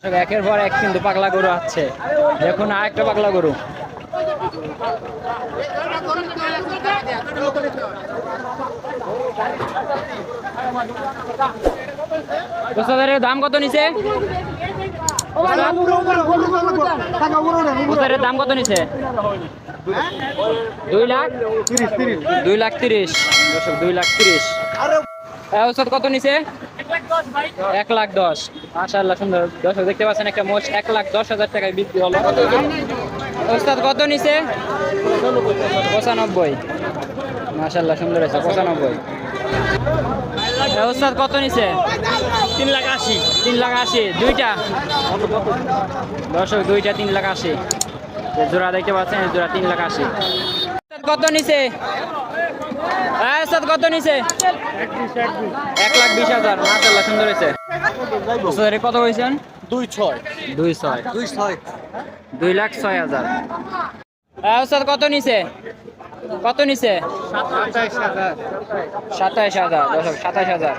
একের পর এক কিন্তু পাগলা গরু আছে। দেখুন আরেকটা পাগলা গরু। দাম কত নিছে? দাম কত নিছে? 2,30,000। দর্শক 2,30,000। ওস্তাদ কত নিছে? 1,10,000। মাশাআল্লাহ সুন্দর। দর্শক দেখতে পাচ্ছেন একটা মোষ 1,10,000 টাকায় বিক্রি হলো। ওস্তাদ কত নিছে? 95। মাশাআল্লাহ সুন্দর আছে 95। ওস্তাদ কত নিছে? 3,80,000। 3,80,000। দুইটা দর্শক, দুইটা 3,80,000। জোড়া দেখতে পাচ্ছেন, জোড়া 3,80,000। কত নিছে? ওস্তাদ কত নিছে? 1,20,000। মাশাআল্লাহ সুন্দর হয়েছে। কত হয়েছেন? 2,06,000। ওস্তাদ কত নিছে? কত নিছে? 27,000। 27,000। দর্শক 27,000।